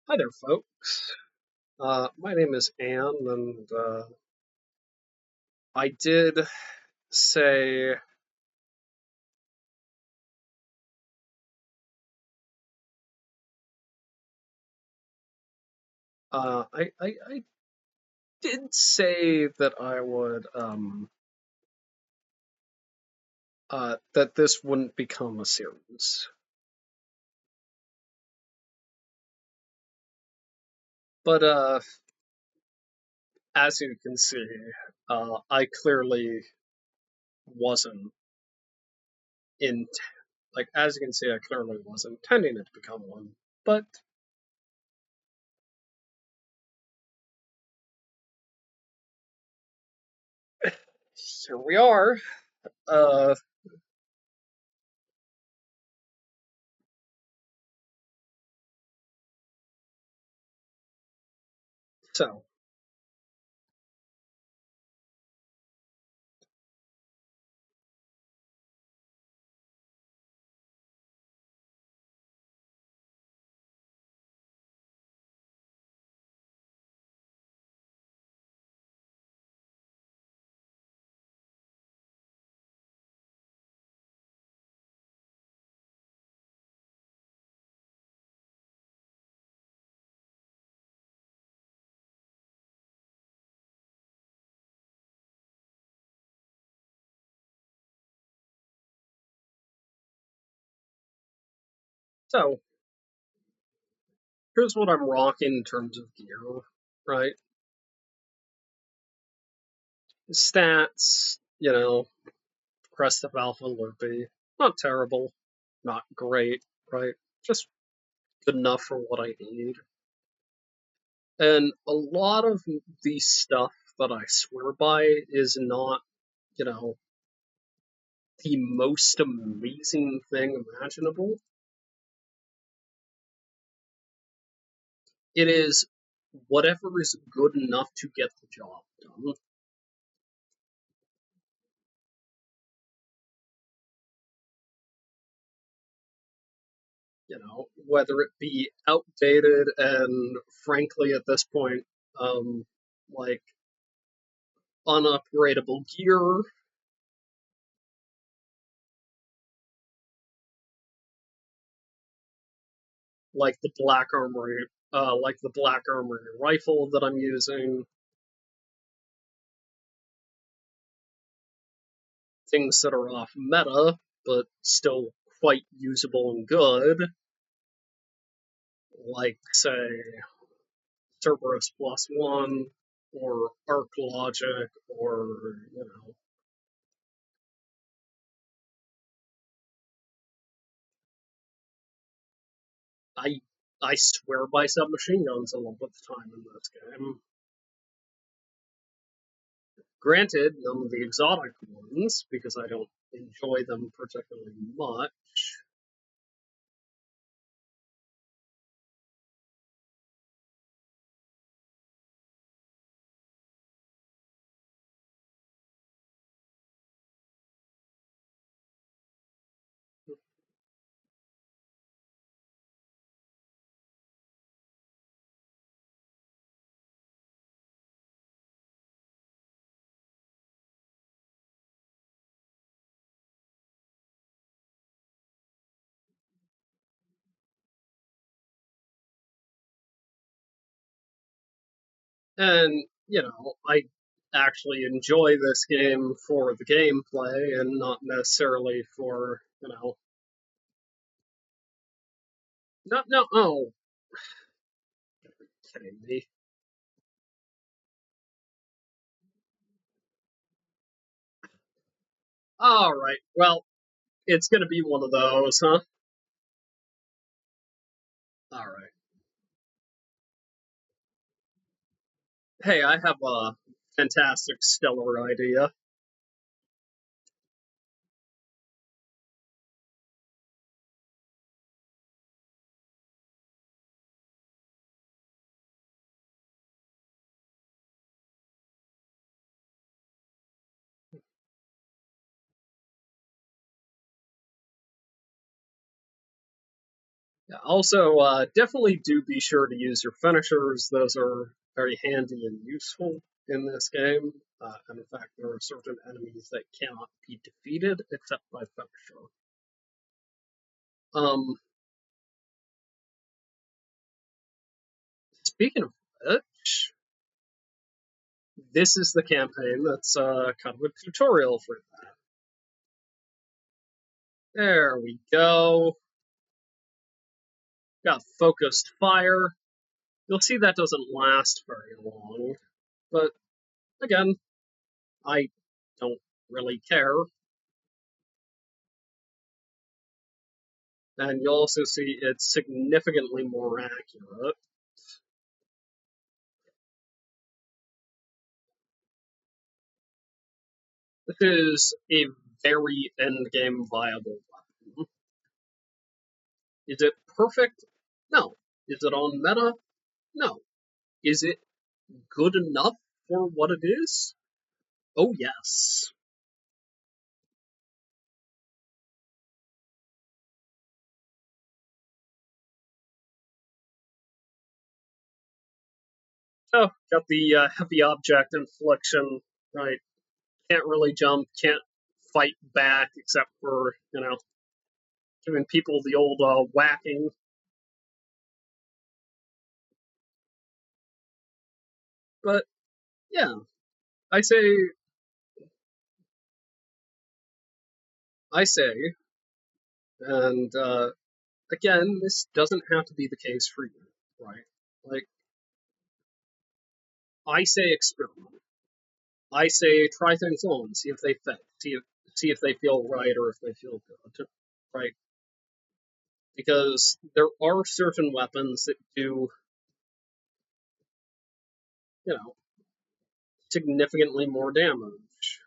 Hi there, folks. My name is Anne, and I did say I did say that I would that this wouldn't become a series, but as you can see, I clearly wasn't in as you can see, I clearly was intending it to become one, but here we are. Uh, so so here's what I'm rocking in terms of gear, right? Stats, Crest of Alpha Loopy. Not terrible, not great, right? Just good enough for what I need. And a lot of the stuff that I swear by is not, you know, the most amazing thing imaginable. It is whatever is good enough to get the job done. Whether it be outdated and frankly at this point, like unupgradable gear, like the black armory rifle that I'm using, things that are off meta but still quite usable and good, like say Cerberus plus one or Arc Logic or I I swear by submachine guns a lot of the time in this game. Granted, none of the exotic ones, because I don't enjoy them particularly much. And, I actually enjoy this game for the gameplay and not necessarily for, no, no, oh, kidding me. All right, well, it's going to be one of those, huh? All right. Hey, I have a fantastic stellar idea. Yeah, also, definitely do be sure to use your finishers. Those are very handy and useful in this game. And in fact, there are certain enemies that cannot be defeated except by finisher. Um, Speaking of which, this is the campaign that's kind of a tutorial for that. There we go. Got focused fire. You'll see that doesn't last very long, but again, I don't really care. And you'll also see it's significantly more accurate. This is a very endgame viable weapon. Is it perfect? No. Is it on meta? No. Is it good enough for what it is? Oh, yes. Oh, got the heavy object infliction, right? Can't really jump, can't fight back except for, giving people the old whacking. But yeah, I say, I say, and again, this doesn't have to be the case for you, right? Like, I say experiment. I say try things on, see if they fit, see if they feel right or if they feel good, right? Because there are certain weapons that do, you know, significantly more damage.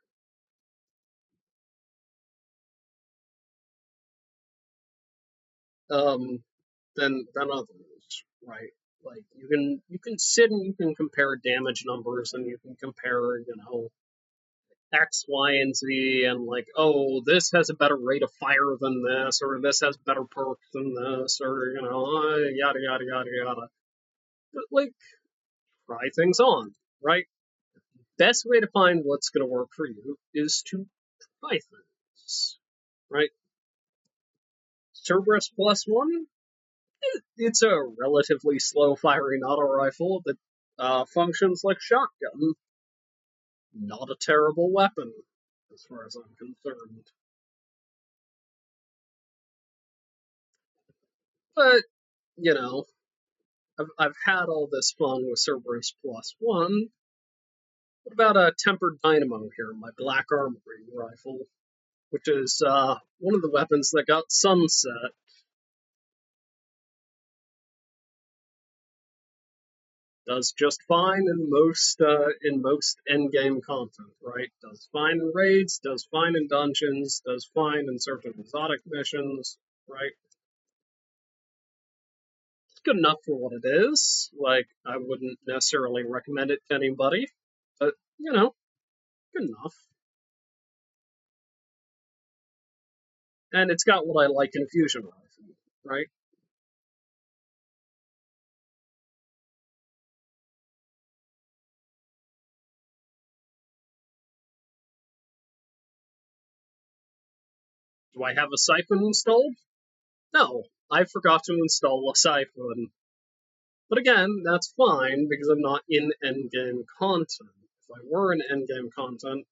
Um, than others, right? Like you can sit and you can compare damage numbers and you can compare, X, Y, and Z, and like, oh, this has a better rate of fire than this, or this has better perks than this, or yada yada yada yada. But like, try things on, right? Best way to find what's going to work for you is to try things, right? Cerberus plus one, it's a relatively slow firing auto rifle that functions like shotgun. Not a terrible weapon, as far as I'm concerned. But, you know, I've had all this fun with Cerberus plus one. What about a tempered dynamo here, my black armory rifle, which is one of the weapons that got sunset. Does just fine in most endgame content, right? Does fine in raids, does fine in dungeons, does fine in certain exotic missions, right? It's good enough for what it is. Like, I wouldn't necessarily recommend it to anybody, but good enough. And it's got what I like in fusion rifle, right? Do I have a siphon installed? No, I forgot to install a siphon. But again, that's fine because I'm not in endgame content. If I were in endgame content,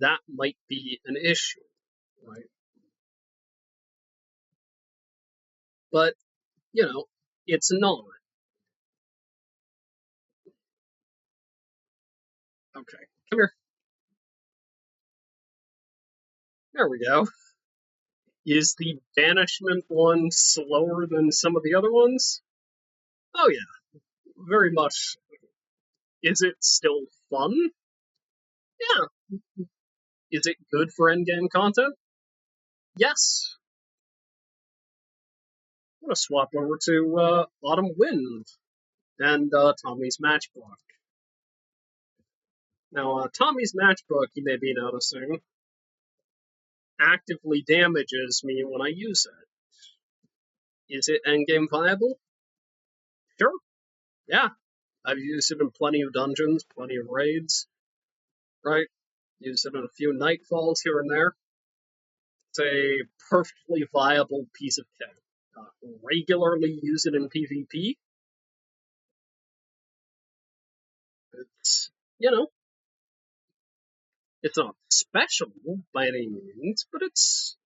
that might be an issue, right? But, you know, it's not. Okay, come here. There we go. Is the banishment one slower than some of the other ones? Oh, yeah, very much. Is it still fun? Yeah. Is it good for endgame content? Yes. I'm going to swap over to Autumn Wind and Tommy's Matchbook. Now, Tommy's Matchbook, you may be noticing, actively damages me when I use it. Is it endgame viable? Sure. Yeah. I've used it in plenty of dungeons, plenty of raids, right? Used it in a few nightfalls here and there. It's a perfectly viable piece of kit. Regularly use it in PvP. It's, you know, it's not special by any means, but it's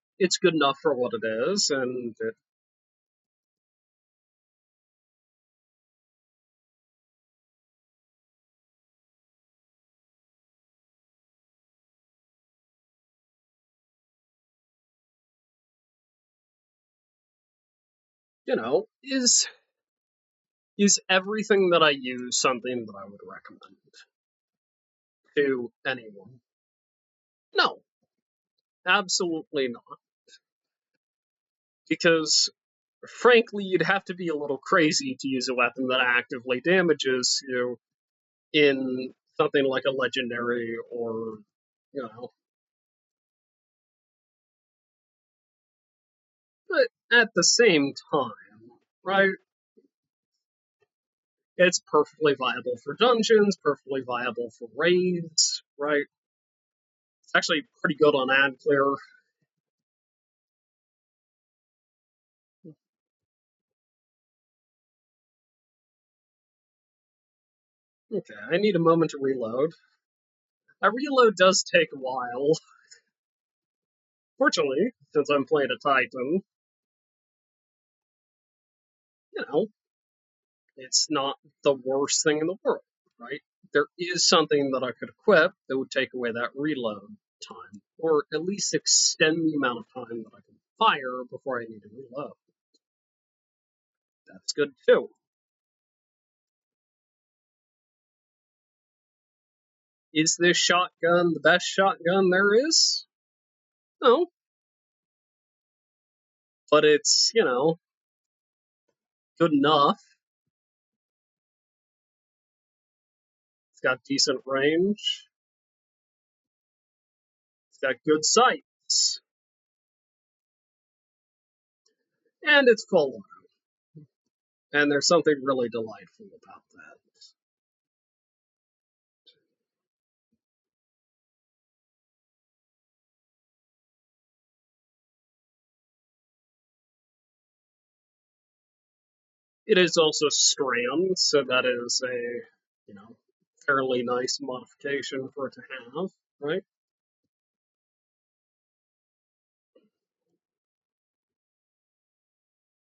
good enough for what it is, and is everything that I use something that I would recommend to anyone? No, absolutely not. Because frankly, you'd have to be a little crazy to use a weapon that actively damages you in something like a legendary or, you know. But at the same time, right, it's perfectly viable for dungeons, perfectly viable for raids, right? It's actually pretty good on ad clear. Okay, I need a moment to reload. A reload does take a while. Fortunately, since I'm playing a Titan, you know, it's not the worst thing in the world, right? There is something that I could equip that would take away that reload time, or at least extend the amount of time that I can fire before I need to reload. That's good too. Is this shotgun the best shotgun there is? No, but it's, good enough. It's got decent range. It's got good sights. And it's full. And there's something really delightful about that. It is also strand, so that is a, fairly nice modification for it to have, right?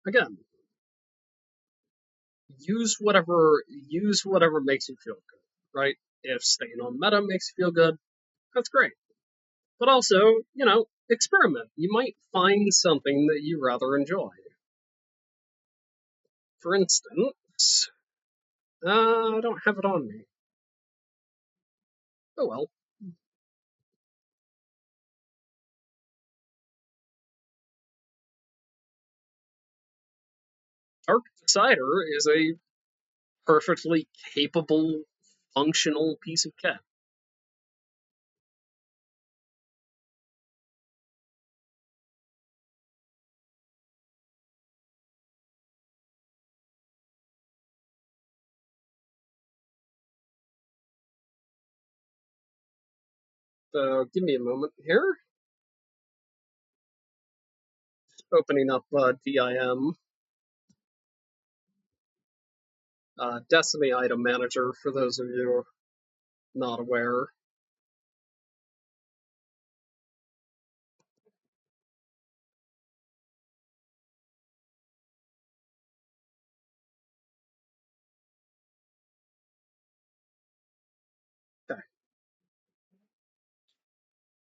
Again, use whatever makes you feel good, right? If staying on meta makes you feel good, that's great. But also, experiment. You might find something that you rather enjoy. For instance, I don't have it on me. Oh well. Dark Decider is a perfectly capable, functional piece of kit. So give me a moment here. Opening up DIM, Destiny Item Manager, for those of you not aware. Okay.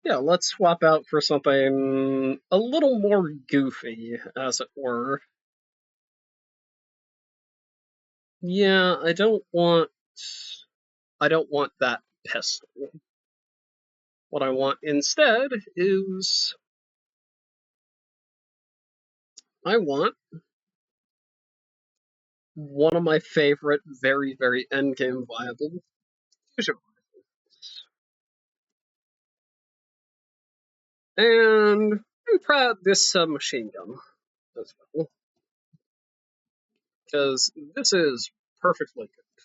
Yeah, let's swap out for something a little more goofy, as it were. Yeah, I don't want that pistol. What I want instead is I want one of my favorite, very, very endgame viable fusion and I'm proud this submachine gun as well. because this is perfectly good.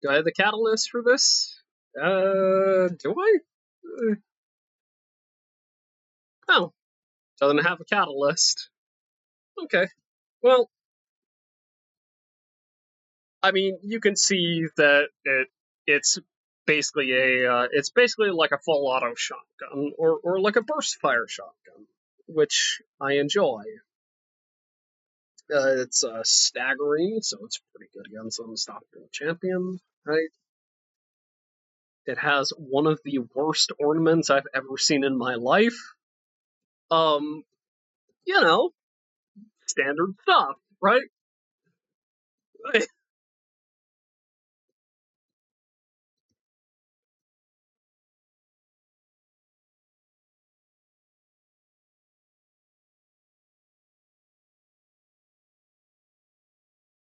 Do I have the catalyst for this? Do I? Oh, doesn't have a catalyst. Okay. Well, I mean, you can see that it's basically it's basically like a full auto shotgun or like a burst fire shotgun, which I enjoy. It's staggering, so it's pretty good against unstoppable champion, right? It has one of the worst ornaments I've ever seen in my life. Um, you know, standard stuff, right?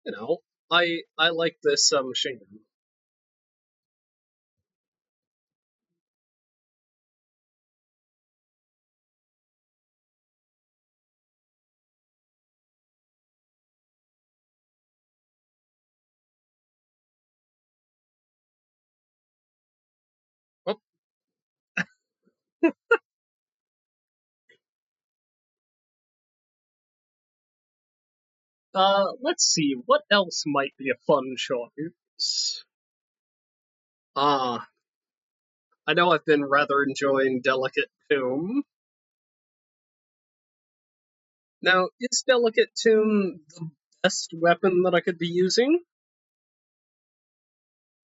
You know, I like this machine gun. Oh, let's see, what else might be a fun choice? Ah, I know I've been rather enjoying Delicate Tomb. Now, is Delicate Tomb the best weapon that I could be using?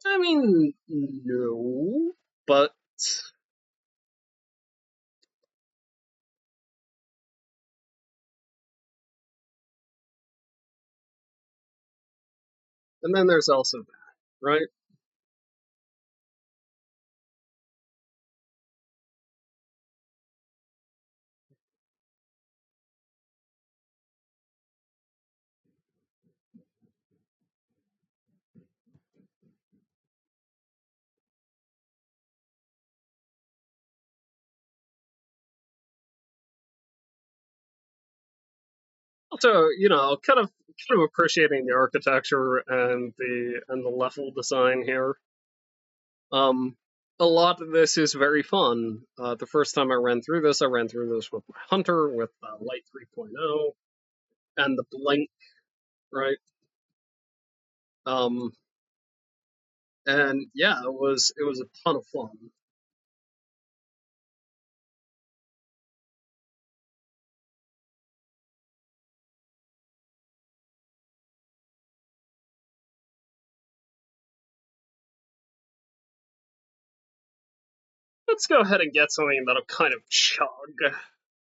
I mean, no, but and then there's also that, right? Also, kind of appreciating the architecture and the level design here. Um, a lot of this is very fun. The first time I ran through this with my hunter with Light 3.0 and the blink, right? Um, and yeah, it was a ton of fun. Let's go ahead and get something that'll kind of chug.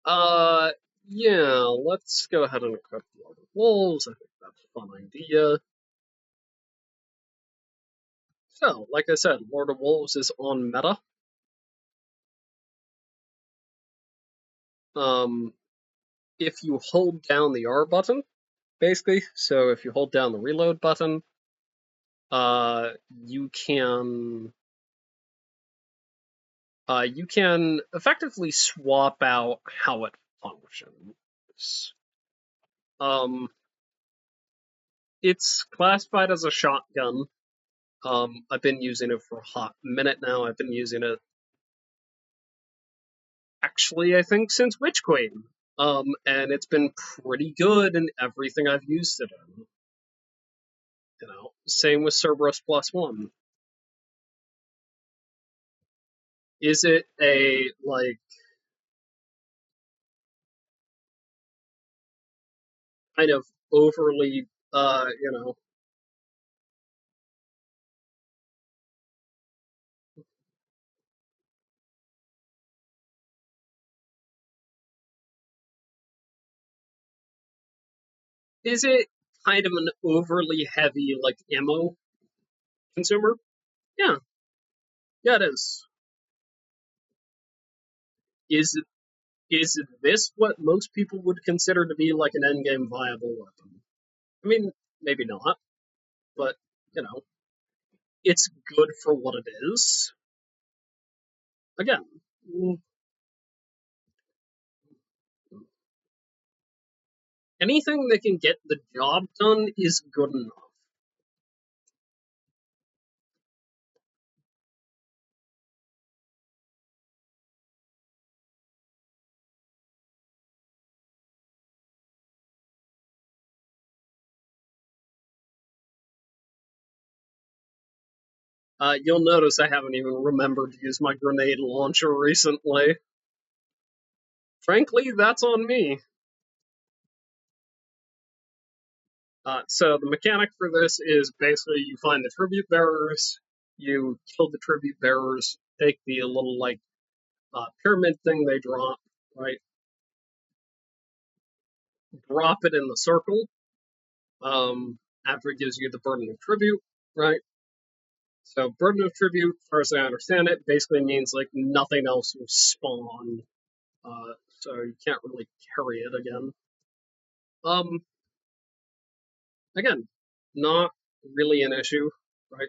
Uh, yeah, let's go ahead and equip Lord of Wolves. I think that's a fun idea. So, like I said, Lord of Wolves is on meta. Um, if you hold down the R button, basically, so if you hold down the reload button, you can effectively swap out how it functions. Um, it's classified as a shotgun. I've been using it for a hot minute now. I've been using it actually, I think, since Witch Queen. And it's been pretty good in everything I've used it in. Same with Cerberus plus one. Is it a like kind of overly is it kind of an overly heavy like ammo consumer? Yeah, yeah, it is. Is is this what most people would consider to be like an endgame viable weapon? I mean, maybe not, but you know, it's good for what it is. Again, anything that can get the job done is good enough. You'll notice I haven't even remembered to use my grenade launcher recently. Frankly, that's on me. So the mechanic for this is basically you find the tribute bearers, you kill the tribute bearers, take the little like pyramid thing they drop, right? Drop it in the circle. After it gives you the burden of tribute, right? So burden of tribute, as far as I understand it, basically means like nothing else will spawn, so you can't really carry it again. Um, Again, not really an issue, right?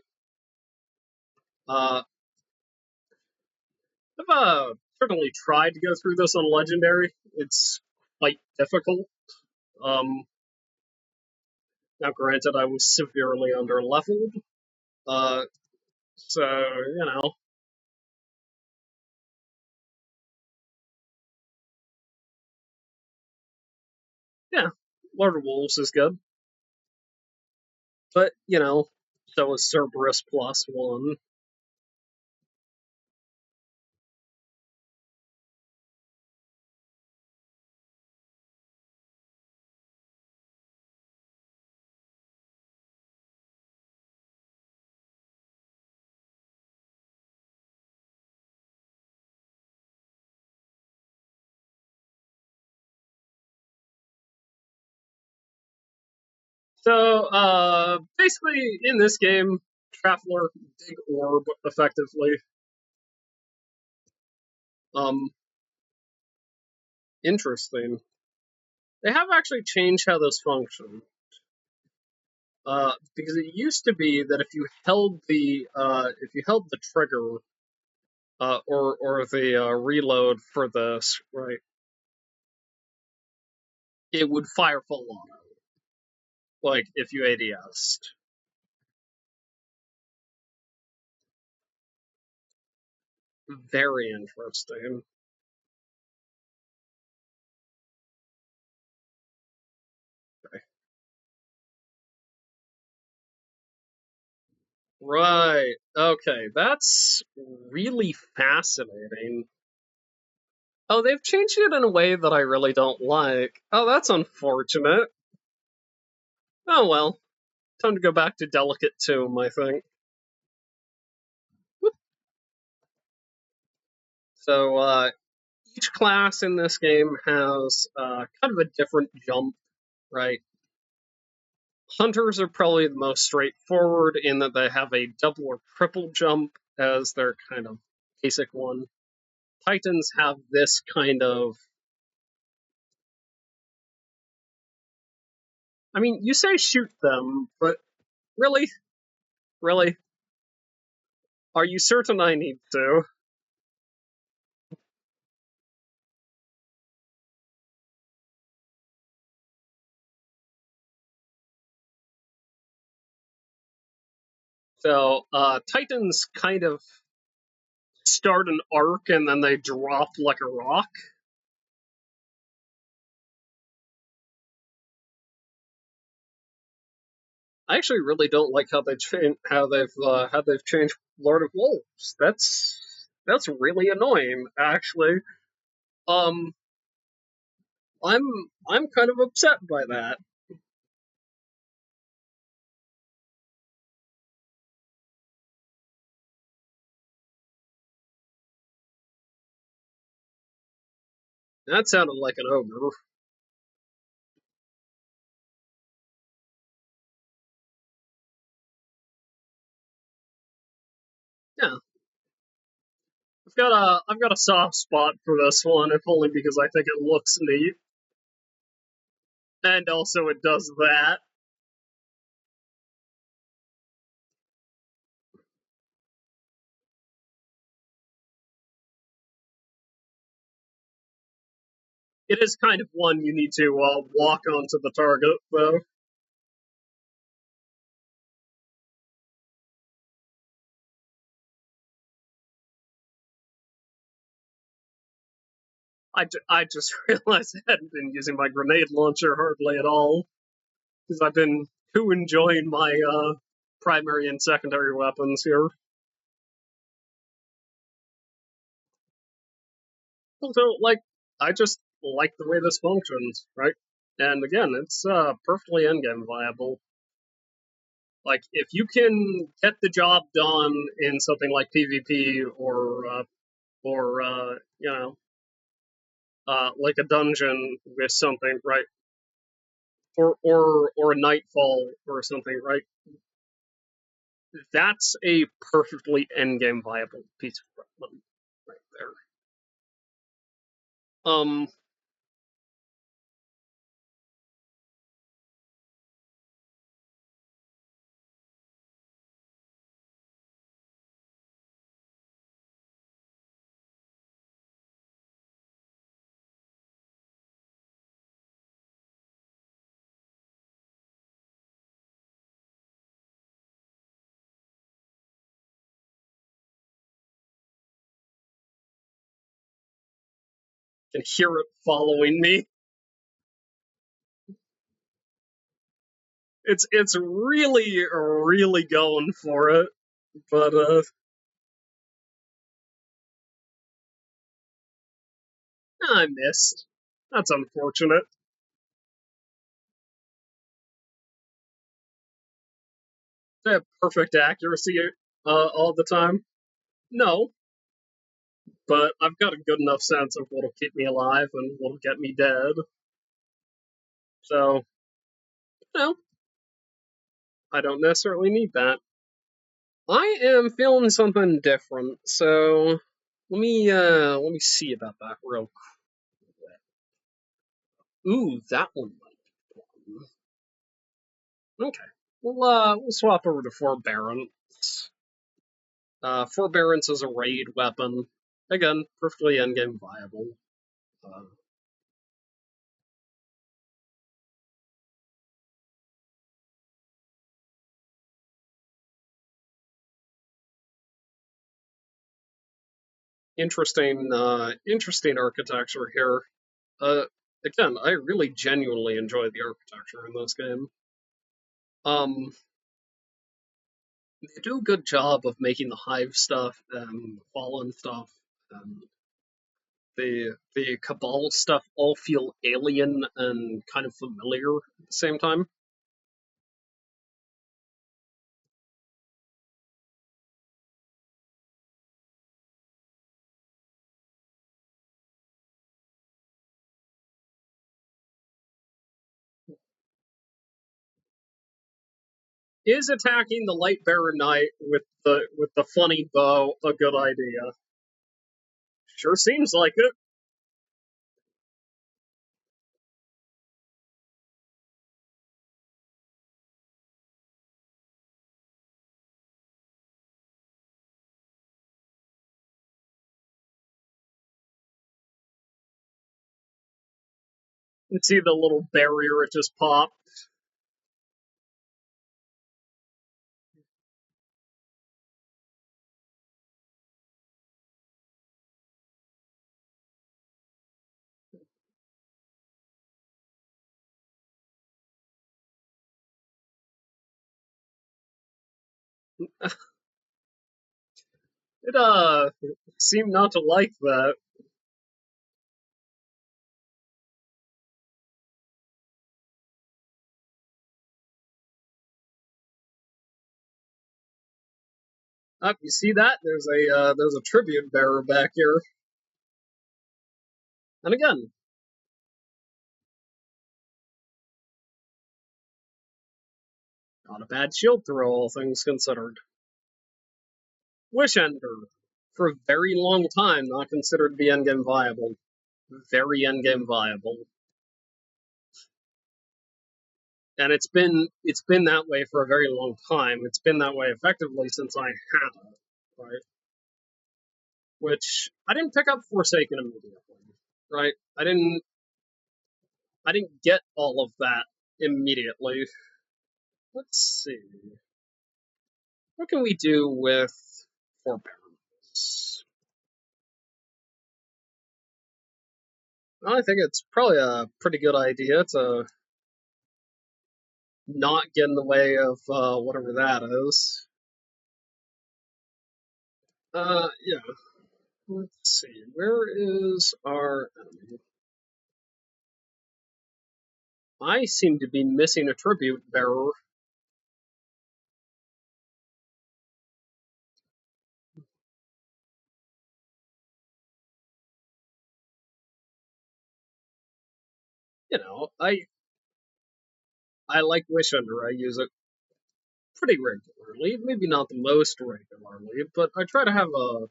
I've certainly tried to go through this on legendary. It's quite difficult. Um, Now, granted, I was severely under leveled, uh, so you know, yeah, Lord of Wolves is good, but you know, so is Cerberus plus one. So, basically, in this game, Traveler dig orb effectively. Um, Interesting. They have actually changed how this functions. Because it used to be that if you held the trigger or the reload for this, right, it would fire full auto, like if you ADS'd. Very interesting. Right. Okay, that's really fascinating. Oh, they've changed it in a way that I really don't like. Oh, that's unfortunate. Oh well, time to go back to Delicate Tomb, I think. So, each class in this game has kind of a different jump, right? Hunters are probably the most straightforward in that they have a double or triple jump as their kind of basic one. Titans have this kind of. I mean, you say shoot them, but really? Really? Are you certain I need to? So, Titans kind of start an arc and then they drop like a rock. I actually really don't like how they've changed Lord of Wolves. That's really annoying, actually. Um, I'm I'm kind of upset by that. That sounded like an ogre. Yeah, I've got a soft spot for this one, if only because I think it looks neat, and also it does that. It is kind of one you need to walk onto the target, though. I just realized I hadn't been using my grenade launcher hardly at all, because I've been too enjoying my primary and secondary weapons here. So, like, I just like the way this functions, right? And again, it's perfectly endgame viable. Like, if you can get the job done in something like PvP or like a dungeon with something, right? Or a nightfall or something, right? That's a perfectly endgame viable piece of equipment right there. Um, can hear it following me. It's really going for it, but I missed. That's unfortunate. I have perfect accuracy all the time. No, but I've got a good enough sense of what'll keep me alive and what'll get me dead. So, no, I don't necessarily need that. I am feeling something different, so let me see about that real quick. Ooh, that one might be fun. Okay. We'll swap over to Forbearance. Forbearance is a raid weapon. Again, perfectly endgame viable. Uh, interesting architecture here. Uh, Again, I really genuinely enjoy the architecture in this game. Um, they do a good job of making the hive stuff and fallen stuff and the cabal stuff all feel alien and kind of familiar at the same time. Is attacking the light bearer knight with the funny bow a good idea? Sure seems like it. You see the little barrier it just popped. It seemed not to like that. You see that? There's a tribute bearer back here. And again, not a bad shield throw, all things considered. Wish Ender, for a very long time, not considered to be endgame viable. Very endgame viable. And it's been that way for a very long time. It's been that way effectively since I had it, right? Which I didn't pick up Forsaken immediately, right? I didn't. I didn't get all of that immediately. Let's see. What can we do with forbearance? I think it's probably a pretty good idea to not get in the way of whatever that is. Yeah. Let's see. Where is our enemy? I seem to be missing a tribute bearer. You know, I like Wishunder. I use it pretty regularly. Maybe not the most regularly, but I try to have a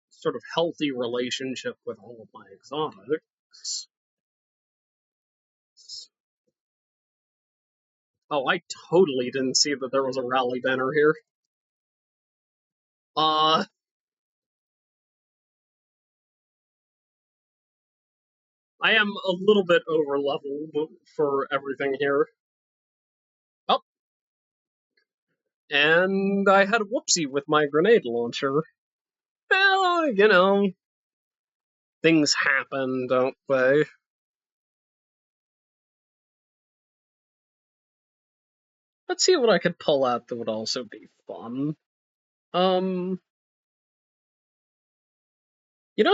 sort of healthy relationship with all of my exotics. Oh, I totally didn't see that there was a rally banner here. Uh, I am a little bit over leveled for everything here. Oh, and I had a whoopsie with my grenade launcher. Well, things happen, don't they? Let's see what I could pull out that would also be fun. Um,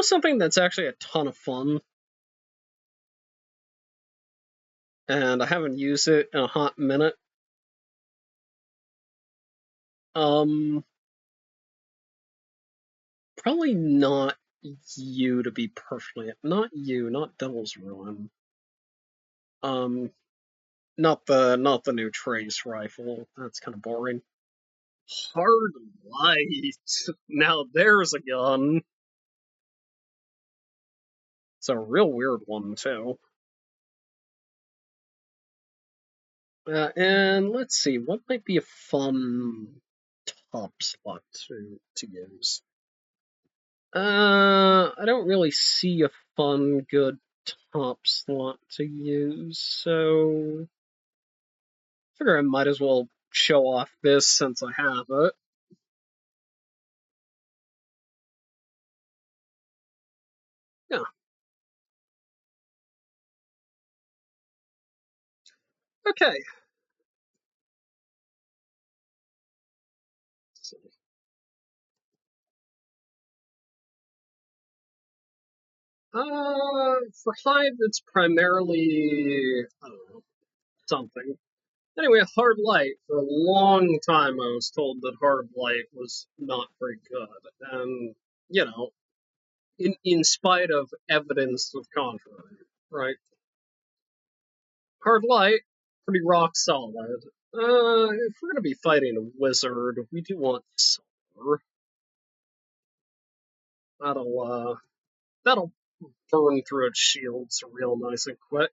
something that's actually a ton of fun, and I haven't used it in a hot minute. Um, Probably not you, to be perfectly, not you, not Devil's Ruin. Um, not the new trace rifle. That's kind of boring. Hard light. Now there's a gun. It's a real weird one too. And let's see, what might be a fun top slot to use? I don't really see a fun, good top slot to use, so I figure I might as well show off this since I have it. Yeah, okay. So, for Hive, it's primarily, I don't know, something. Anyway, Hard Light, for a long time I was told that Hard Light was not very good. And, in spite of evidence of contrary, right? Hard Light, pretty rock solid. If we're gonna be fighting a wizard, we do want silver. That'll burn through its shields real nice and quick.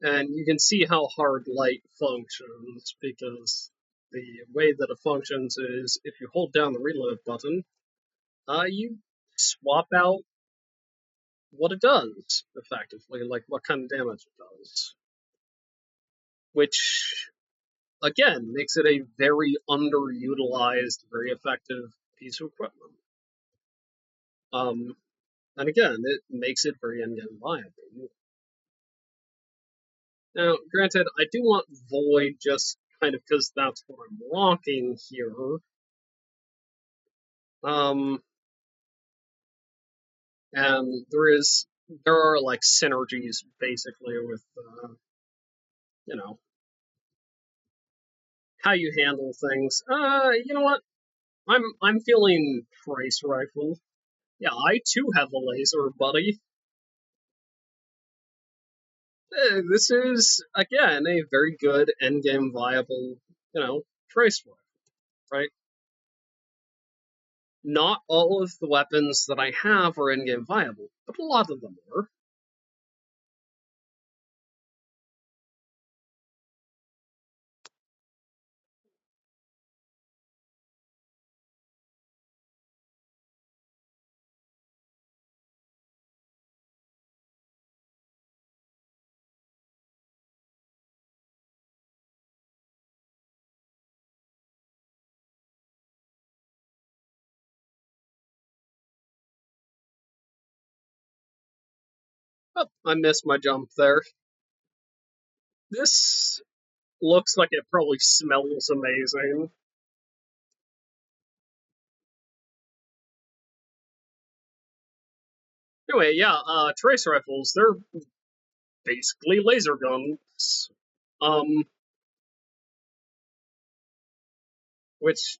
And you can see how Hard Light functions, because the way that it functions is if you hold down the reload button, you swap out what it does, effectively, like what kind of damage it does. Which, again, makes it a very underutilized, very effective piece of equipment. Um, and again, it makes it very endgame viable. Now, granted, I do want Void just kind of because that's what I'm rocking here. Um, and there are like synergies basically with you know how you handle things. You know what? I'm feeling Trace Rifle. Yeah, I too have a laser, buddy. This is again a very good endgame viable, Trace Rifle, right? Not all of the weapons that I have are endgame viable, but a lot of them are. Oh, I missed my jump there. This looks like it probably smells amazing. Anyway, yeah, trace rifles, they're basically laser guns. Um, which,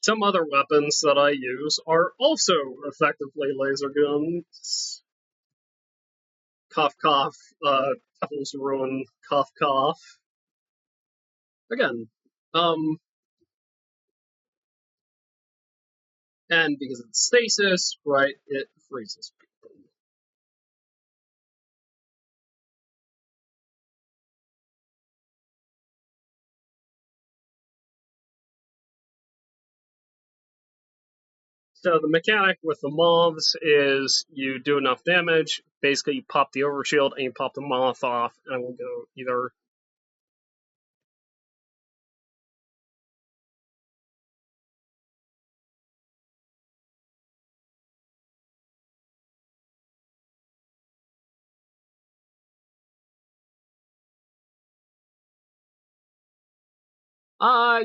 some other weapons that I use are also effectively laser guns. Cough, cough, Devil's Ruin, cough, cough. Again, um, and because it's stasis, right, it freezes people. So the mechanic with the moths is you do enough damage, basically you pop the overshield and you pop the moth off, and it will go either.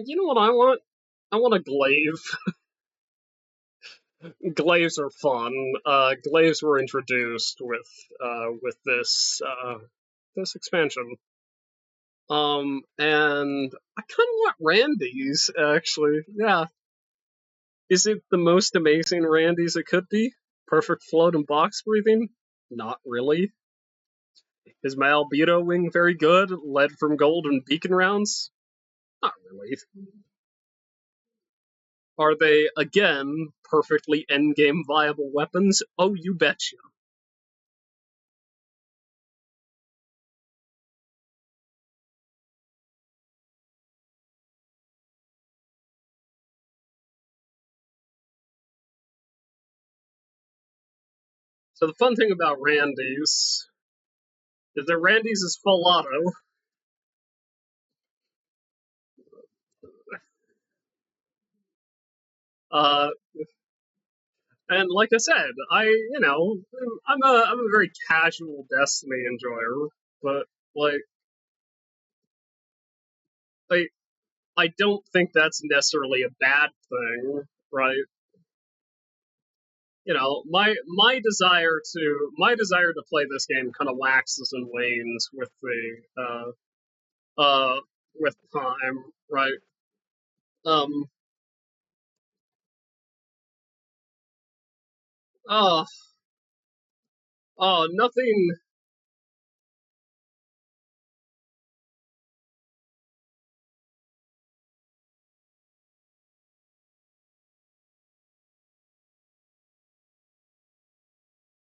You know what I want? I want a glaive. Glaives are fun. Glaives were introduced with this expansion. And I kind of want Randy's actually. Yeah, is it the most amazing Randy's it could be? Perfect float and box breathing? Not really. Is my albedo wing very good? Lead from gold and beacon rounds? Not really. Are they, again, perfectly endgame viable weapons? Oh, you betcha. So the fun thing about Randy's is that Randy's is full auto. Uh, and like I said, I'm a very casual Destiny enjoyer, but like I I don't think that's necessarily a bad thing, right? My desire to play this game kind of waxes and wanes with time, right? Um, oh, nothing.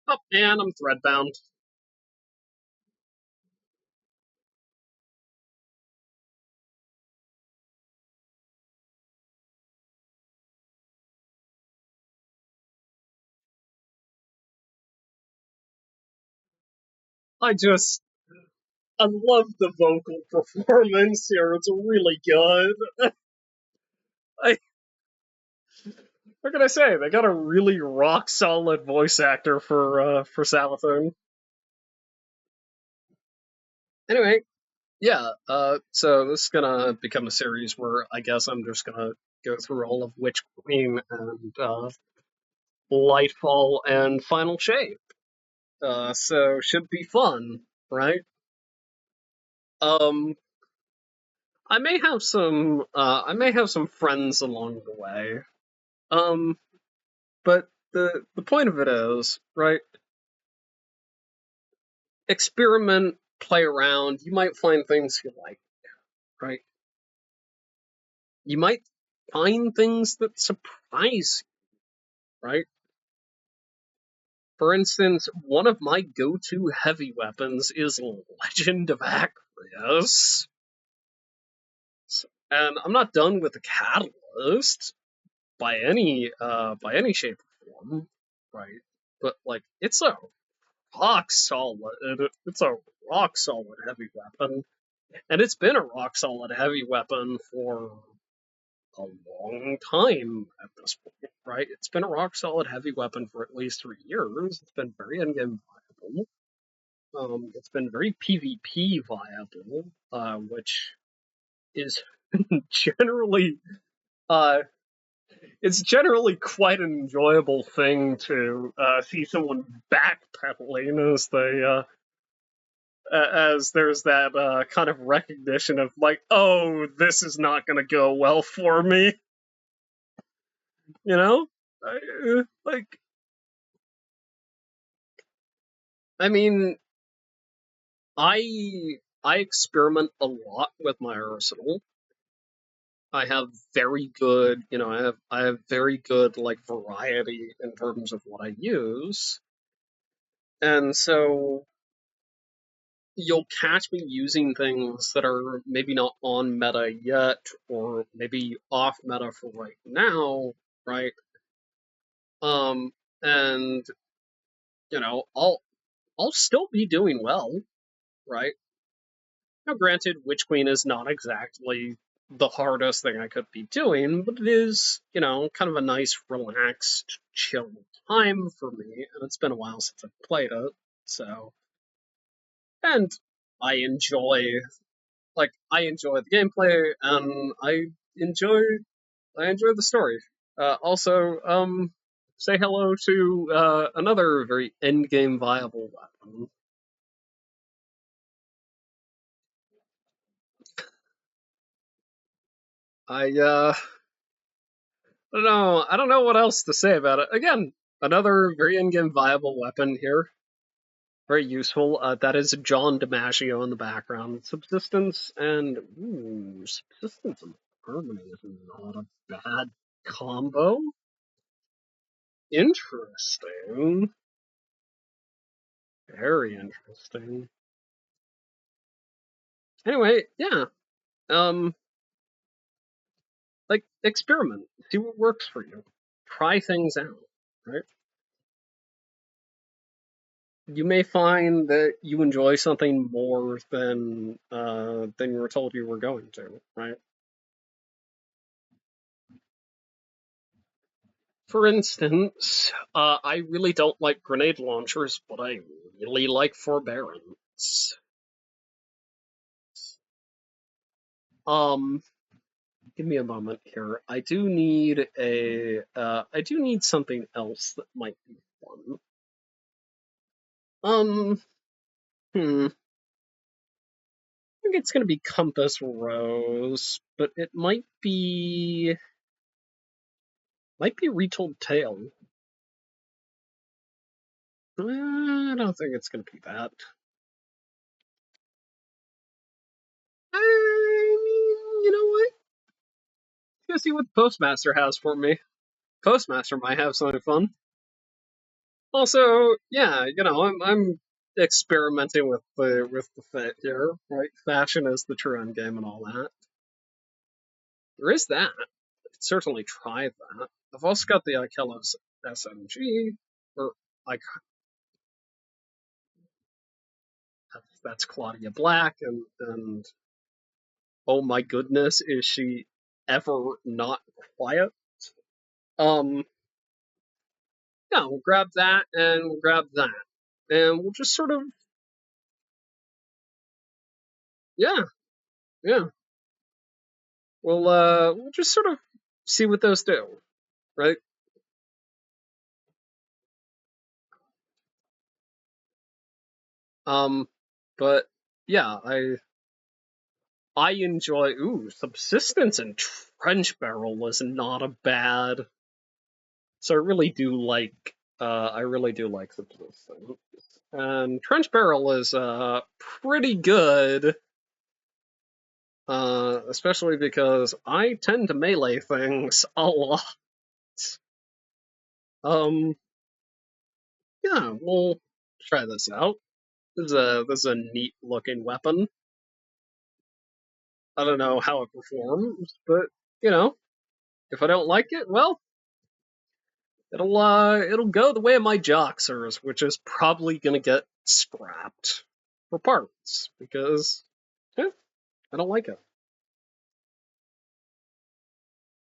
Oh, and I'm threadbound. I love the vocal performance here. It's really good. I, what can I say? They got a really rock solid voice actor for Salathone. Anyway, yeah. So this is gonna become a series where I guess I'm just gonna go through all of Witch Queen and Lightfall and Final Shape. So should be fun, right? Um, I may have some friends along the way. Um, but the point of it is, right? Experiment, play around. You might find things you like, right? You might find things that surprise you, right? For instance, one of my go-to heavy weapons is Legend of Acreus. And I'm not done with the catalyst by any shape or form, right? But like it's a rock solid heavy weapon. And it's been a rock solid heavy weapon for a long time at this point, right? It's been a rock solid heavy weapon for at least 3 years. It's been very endgame viable. It's been very PvP viable, which is generally uh, it's generally quite an enjoyable thing to see someone backpedaling as there's that kind of recognition of like, oh, this is not going to go well for me, you know? Like, I mean, I experiment a lot with my arsenal. I have very good, I have very good like variety in terms of what I use. And so you'll catch me using things that are maybe not on meta yet or maybe off meta for right now, right? Um and I'll still be doing well, right? Now granted, Witch Queen is not exactly the hardest thing I could be doing, but it is, kind of a nice, relaxed, chill time for me, and it's been a while since I've played it, so. And I enjoy, I enjoy the gameplay, and enjoy, I enjoy the story. Also, say hello to another very endgame viable weapon. I I don't know what else to say about it. Again, another very in-game viable weapon here. Very useful. That is John DiMaggio in the background. Subsistence and subsistence and harmony is not a bad combo. Interesting. Very interesting. Anyway, yeah. Um, experiment. See what works for you. Try things out, right? You may find that you enjoy something more than you were told you were going to, right? For instance, I really don't like grenade launchers, but I really like forbearance. Um, Give me a moment here. I do need something else that might be fun. Um, I think it's gonna be Compass Rose, but it might be Retold Tale. I don't think it's gonna be that. I mean, you know what? Let's see what Postmaster has for me. Postmaster might have something fun. Also, yeah, I'm experimenting with the fit here, right? Fashion is the true end game and all that. There is that. I could certainly try that. I've also got the Ikelos SMG, or like that's Claudia Black, and oh my goodness, is she ever not quiet? Um, yeah, we'll grab that and we'll grab that, and we'll just sort of, yeah, yeah, we'll just sort of see what those do, right? Um, but yeah, I enjoy. Ooh, subsistence and trench barrel is not a bad. So I really do like subsistence, and trench barrel is pretty good. Especially because I tend to melee things a lot. Um, yeah, we'll try this out. This is a neat looking weapon. I don't know how it performs, but you know, if I don't like it, well, it'll go the way of my Joxers, which is probably gonna get scrapped for parts because I don't like it.